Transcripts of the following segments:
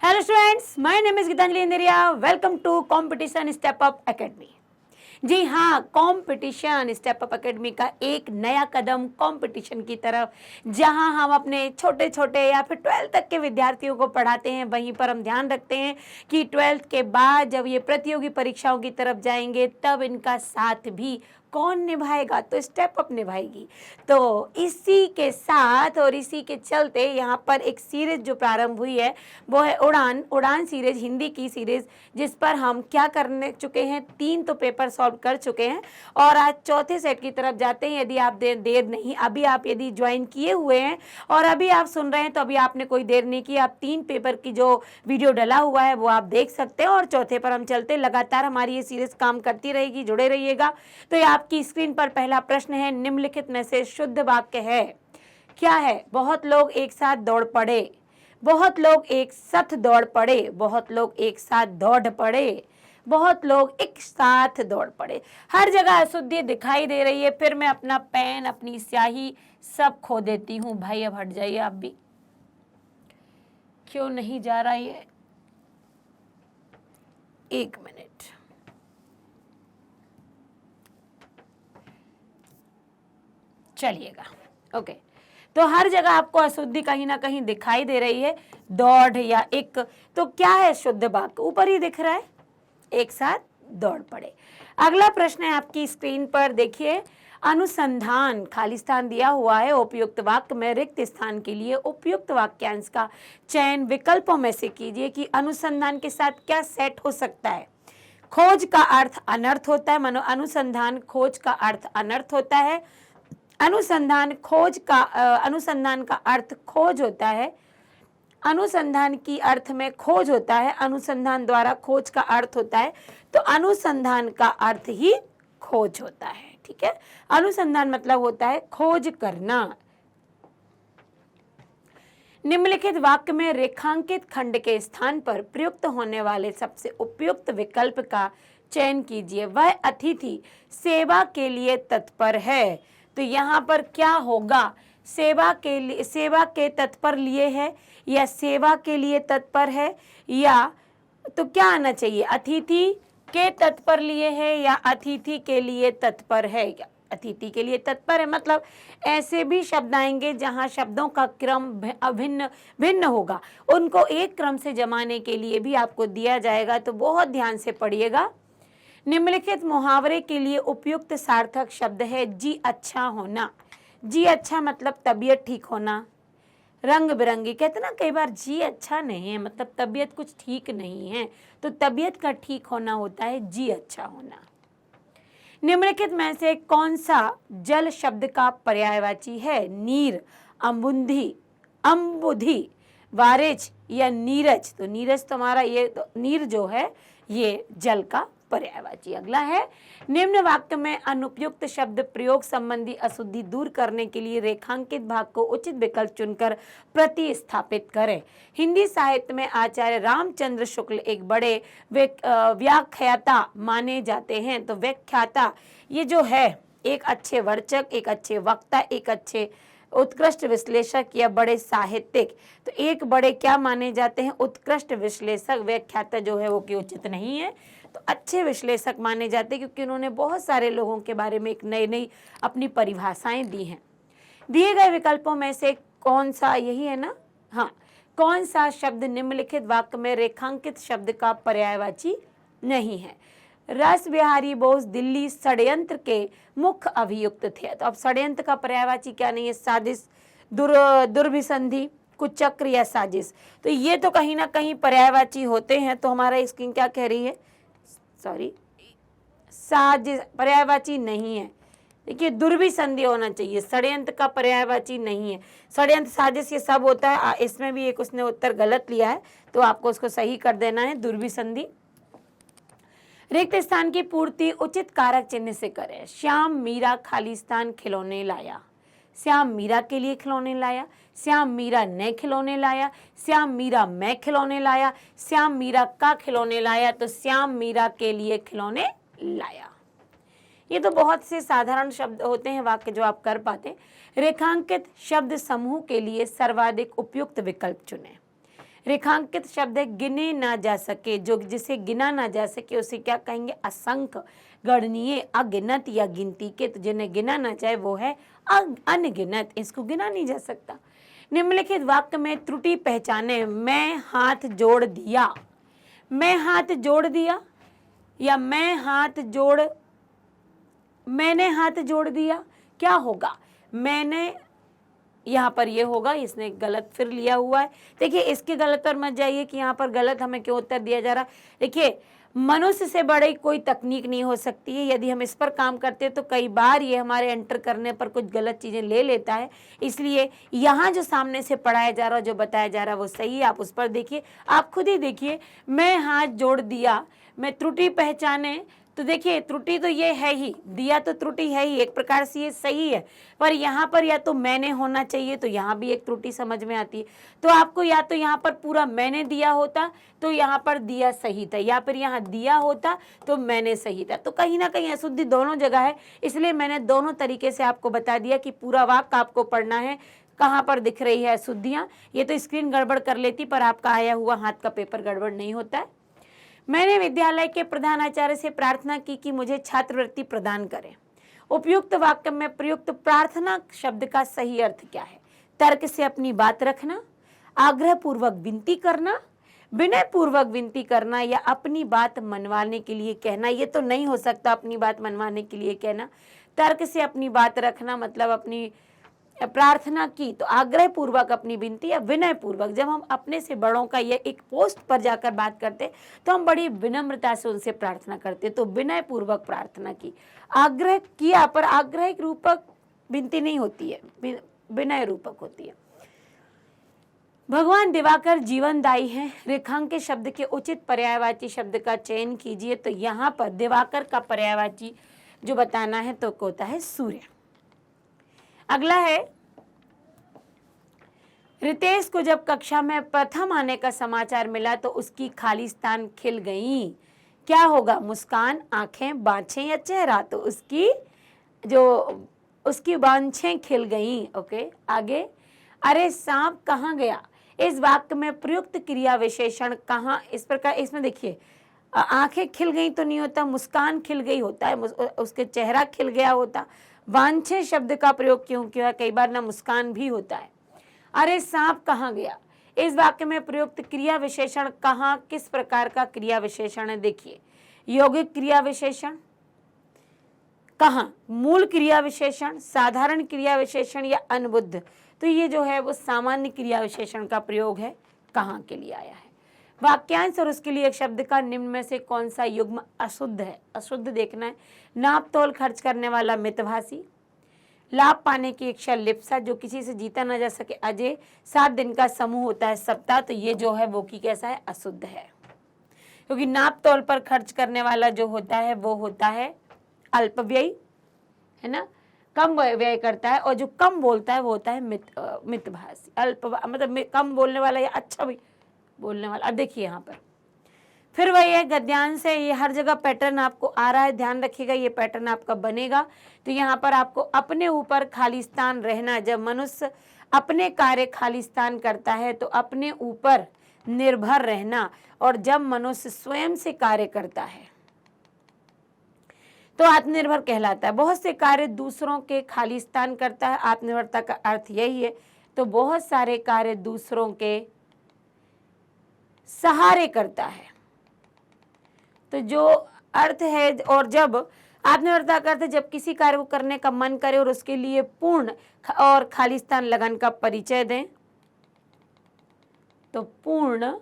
Hello students, my name is Geetanjali Indiria. Welcome to competition step up academy. जी हाँ, competition step up academy का एक नया कदम कंपटीशन की तरफ, जहां हम अपने छोटे छोटे या फिर 12th तक के विद्यार्थियों को पढ़ाते हैं। वहीं पर हम ध्यान रखते हैं कि 12th के बाद जब ये प्रतियोगी परीक्षाओं की तरफ जाएंगे तब इनका साथ भी कौन निभाएगा, तो स्टेप अप निभाएगी। तो इसी के साथ और इसी के चलते यहाँ पर एक सीरीज जो प्रारंभ हुई है वो है उड़ान सीरीज, हिंदी की सीरीज, जिस पर हम क्या करने चुके हैं, 3 तो पेपर सॉल्व कर चुके हैं और आज चौथे सेट की तरफ जाते हैं। यदि आप देर नहीं, अभी आप यदि ज्वाइन किए हुए हैं और अभी आप सुन रहे हैं तो अभी आपने कोई देर नहीं की। आप 3 पेपर की जो वीडियो डला हुआ है वो आप देख सकते हैं और चौथे पर हम चलते। लगातार हमारी ये सीरीज काम करती रहेगी, जुड़े रहिएगा। तो ये आपकी स्क्रीन पर पहला प्रश्न है, निम्नलिखित में से शुद्ध वाक्य है। क्या है? बहुत लोग एक साथ दौड़ पड़े, बहुत लोग एक साथ दौड़ पड़े, बहुत लोग एक साथ दौड़ पड़े, बहुत लोग एक साथ दौड़ पड़े। हर जगह अशुद्धि दिखाई दे रही है। फिर मैं अपना पेन, अपनी स्याही सब खो देती हूँ। भाई अब हट जाइए आप भी, क्यों नहीं जा रहा ये? 1 मिनट। चलिएगा, ओके। तो हर जगह आपको अशुद्धि कहीं ना कहीं दिखाई दे रही है, दौड़ या एक। तो क्या है शुद्ध वाक्य? ऊपर ही दिख रहा है, एक साथ दौड़ पड़े। अगला प्रश्न है आपकी स्क्रीन पर, देखिए। अनुसंधान, खाली स्थान दिया हुआ है। उपयुक्त वाक्य में रिक्त स्थान के लिए उपयुक्त वाक्यांश का चयन विकल्पों में से कीजिए कि अनुसंधान के साथ क्या सेट हो सकता है। खोज का अर्थ अनर्थ होता है, मानो अनुसंधान खोज का अर्थ अनर्थ होता है। अनुसंधान का अर्थ खोज होता है। अनुसंधान की अर्थ में खोज होता है, अनुसंधान द्वारा खोज का अर्थ होता है, तो अनुसंधान का अर्थ ही खोज होता है। ठीक है, अनुसंधान मतलब होता है खोज करना। निम्नलिखित वाक्य में रेखांकित खंड के स्थान पर प्रयुक्त होने वाले सबसे उपयुक्त विकल्प का चयन कीजिए। वह अतिथि सेवा के लिए तत्पर है। तो यहाँ पर क्या होगा? सेवा के तत्पर लिए है या सेवा के लिए तत्पर है, या तो क्या आना चाहिए? अतिथि के तत्पर लिए है या अतिथि के लिए तत्पर है? अतिथि के लिए तत्पर है, मतलब ऐसे भी शब्द आएंगे जहां शब्दों का क्रम भिन्न होगा, उनको एक क्रम से जमाने के लिए भी आपको दिया जाएगा। तो बहुत ध्यान से पढ़िएगा। निम्नलिखित मुहावरे के लिए उपयुक्त सार्थक शब्द है जी अच्छा होना। जी अच्छा मतलब तबीयत ठीक होना, रंग बिरंगी। कहते ना कई बार जी अच्छा नहीं है, मतलब तबीयत कुछ ठीक नहीं है, तो तबीयत का ठीक होना होता है जी अच्छा होना। निम्नलिखित में से कौन सा जल शब्द का पर्यायवाची है? नीर, अम्बुधि, वारिज या नीरज। तो नीरज तुम्हारा ये तो नीर जो है ये जल का पर्यायवाची। अगला है, निम्न वाक्य में अनुपयुक्त शब्द प्रयोग संबंधी अशुद्धि दूर करने के लिए रेखांकित भाग को उचित विकल्प चुनकर प्रतिस्थापित करें। हिंदी साहित्य में आचार्य रामचंद्र शुक्ल एक बड़े व्याख्याता माने जाते हैं। तो व्याख्याता ये जो है एक अच्छे वर्चक, एक अच्छे वक्ता, एक अच्छे उत्कृष्ट विश्लेषक या बड़े साहित्यिक। तो एक बड़े क्या माने जाते हैं? उत्कृष्ट विश्लेषक। व्याख्याता जो है वो कि उचित नहीं है, तो अच्छे विश्लेषक माने जाते हैं, क्योंकि उन्होंने बहुत सारे लोगों के बारे में एक नई अपनी परिभाषाएं दी हैं। दिए गए विकल्पों में से कौन सा, यही है ना, हाँ, कौन सा शब्द निम्नलिखित वाक्य में रेखांकित शब्द का पर्यायवाची नहीं है? रस बिहारी बोस दिल्ली षड्यंत्र के मुख्य अभियुक्त थे। तो अब षड्यंत्र का पर्यायवाची क्या नहीं है? साजिश, दुर्भिसंधि, कुचक्र या साजिश। तो ये तो कहीं ना कहीं पर्यायवाची होते हैं। तो हमारा स्क्रीन क्या कह रही है? सॉरी, साजिश पर्यायवाची नहीं है। देखिए, दुर्भिसंधि होना चाहिए, षड्यंत्र का पर्यायवाची नहीं है। षड्यंत्र, साजिश ये सब होता है। इसमें भी एक उसने उत्तर गलत लिया है, तो आपको उसको सही कर देना है, दुर्भिसंधि। रिक्त स्थान की पूर्ति उचित कारक चिन्ह से करें। श्याम मीरा खाली स्थान खिलौने लाया। श्याम मीरा के लिए खिलौने लाया, श्याम मीरा ने खिलौने लाया, श्याम मीरा मैं खिलौने लाया, श्याम मीरा का खिलौने लाया। तो श्याम मीरा के लिए खिलौने लाया। ये तो बहुत से साधारण शब्द होते हैं, वाक्य जो आप कर पाते। रेखांकित शब्द समूह के लिए सर्वाधिक उपयुक्त विकल्प चुनें। रेखांकित शब्द है गिने ना जा सके, जो जिसे गिना ना जा सके उसे क्या कहेंगे? असंख्य, गणनीय, अगिनत या गिनती के। तो जिन्हें गिना ना जाए वो है अनगिनत, इसको गिना नहीं जा सकता। निम्नलिखित वाक्य में त्रुटि पहचाने। मैं हाथ जोड़ दिया, मैं हाथ जोड़ दिया या मैंने हाथ जोड़ दिया, क्या होगा? मैंने, यहाँ पर ये होगा, इसने गलत फिर लिया हुआ है। देखिए इसके गलत पर मत जाइए कि यहाँ पर गलत हमें क्यों उत्तर दिया जा रहा। देखिए मनुष्य से बड़ी कोई तकनीक नहीं हो सकती है। यदि हम इस पर काम करते हैं तो कई बार ये हमारे एंटर करने पर कुछ गलत चीज़ें ले लेता है। इसलिए यहाँ जो सामने से पढ़ाया जा रहा, जो बताया जा रहा वो सही है, आप उस पर देखिए, आप खुद ही देखिए। मैं हाथ जोड़ दिया, मैं त्रुटि पहचाने, तो देखिए त्रुटि तो ये है ही, दिया तो त्रुटि है ही, एक प्रकार से ये सही है, पर यहाँ पर या तो मैंने होना चाहिए, तो यहाँ भी एक त्रुटि समझ में आती है। तो आपको या तो यहाँ पर पूरा मैंने दिया होता तो यहाँ पर दिया सही था, या फिर यहाँ दिया होता तो मैंने सही था। तो कहीं ना कहीं अशुद्धि दोनों जगह है, इसलिए मैंने दोनों तरीके से आपको बता दिया कि पूरा वाक्य आपको पढ़ना है। कहाँ पर दिख रही है अशुद्धियाँ? ये तो स्क्रीन गड़बड़ कर लेती, पर आपका आया हुआ हाथ का पेपर गड़बड़ नहीं होता है। मैंने विद्यालय के प्रधानाचार्य से प्रार्थना की कि मुझे छात्रवृत्ति प्रदान करें। उपयुक्त वाक्य में प्रयुक्त प्रार्थना शब्द का सही अर्थ क्या है? तर्क से अपनी बात रखना, आग्रह पूर्वक विनती करना, विनय पूर्वक विनती करना, या अपनी बात मनवाने के लिए कहना। ये तो नहीं हो सकता अपनी बात मनवाने के लिए कहना। तर्क से अपनी बात रखना मतलब अपनी प्रार्थना की तो आग्रह पूर्वक अपनी विनती या विनय पूर्वक। जब हम अपने से बड़ों का ये एक पोस्ट पर जाकर बात करते तो हम बड़ी विनम्रता से उनसे प्रार्थना करते, तो विनय पूर्वक प्रार्थना की। आग्रह किया पर आग्रह रूपक विनती नहीं होती है, विनय रूपक होती है। भगवान दिवाकर जीवनदायी हैं। रेखांकित शब्द के उचित पर्यायवाची शब्द का चयन कीजिए। तो यहाँ पर दिवाकर का पर्यायवाची जो बताना है तो होता है सूर्य। अगला है, रितेश को जब कक्षा में प्रथम आने का समाचार मिला तो उसकी खालिस्तान खिल गई। क्या होगा? मुस्कान, आंखें, बाँछें या चेहरा? तो उसकी बाँछें खिल गई। ओके, आगे। अरे सांप कहाँ गया? इस वाक्य में प्रयुक्त क्रिया विशेषण कहाँ? इस प्रकार इसमें देखिए, आंखें खिल गई तो नहीं होता, मुस्कान खिल गई होता है, उसके चेहरा खिल गया होता। वांछे शब्द का प्रयोग क्यों किया? कई बार ना मुस्कान भी होता है। अरे सांप कहाँ गया? इस वाक्य में प्रयुक्त क्रिया विशेषण कहाँ, किस प्रकार का क्रिया विशेषण है? देखिए, यौगिक क्रिया विशेषण कहाँ, मूल क्रिया विशेषण, साधारण क्रिया विशेषण या अनुबुद्ध? तो ये जो है वो सामान्य क्रिया विशेषण का प्रयोग है, कहाँ के लिए आया है। वाक्यांश और उसके लिए एक शब्द का निम्न में से कौन सा युग्म अशुद्ध है? अशुद्ध देखना है। नाप तोल खर्च करने वाला मितभाषी, लाभ पाने की इच्छा लिप्सा, जो किसी से जीता ना जा सके अजय, 7 दिन का समूह होता है सप्ताह। तो ये जो है वो की कैसा है? अशुद्ध है, क्योंकि नाप तोल पर खर्च करने वाला जो होता है वो होता है अल्पव्ययी, है ना, कम व्यय करता है, और जो कम बोलता है वो होता है मितभाषी। अल्प मतलब कम बोलने वाला या अच्छा भी बोलने वाला। अब देखिए यहाँ पर फिर वही है, गद्यांश है, ये हर जगह पैटर्न आपको आ रहा है, ध्यान रखिएगा, ये पैटर्न आपका बनेगा। तो यहाँ पर आपको अपने ऊपर खालिस्तान रहना। जब मनुष्य अपने कार्य खालिस्तान करता है तो अपने ऊपर निर्भर रहना, और जब मनुष्य स्वयं से कार्य करता है तो आत्मनिर्भर कहलाता है। बहुत से कार्य दूसरों के खालिस्तान करता है, आत्मनिर्भरता का अर्थ यही है। तो बहुत सारे कार्य दूसरों के सहारे करता है, तो जो अर्थ है। और जब आत्मनिर्भरता का अर्थ है जब किसी कार्य को करने का मन करे और उसके लिए पूर्ण और खालिस्तान लगन का परिचय दें। तो पूर्ण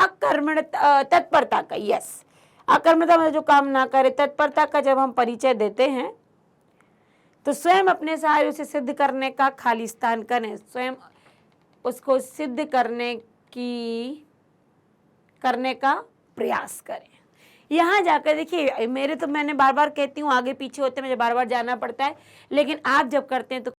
अकर्मण तत्परता का, यस, अकर्मणता में जो काम ना करे, तत्परता का जब हम परिचय देते हैं तो स्वयं अपने सहारे उसे सिद्ध करने का खालिस्तान करें, स्वयं उसको सिद्ध करने का प्रयास करें। यहाँ जाकर देखिए, मैंने बार बार कहती हूँ, आगे पीछे होते मुझे बार बार जाना पड़ता है, लेकिन आप जब करते हैं तो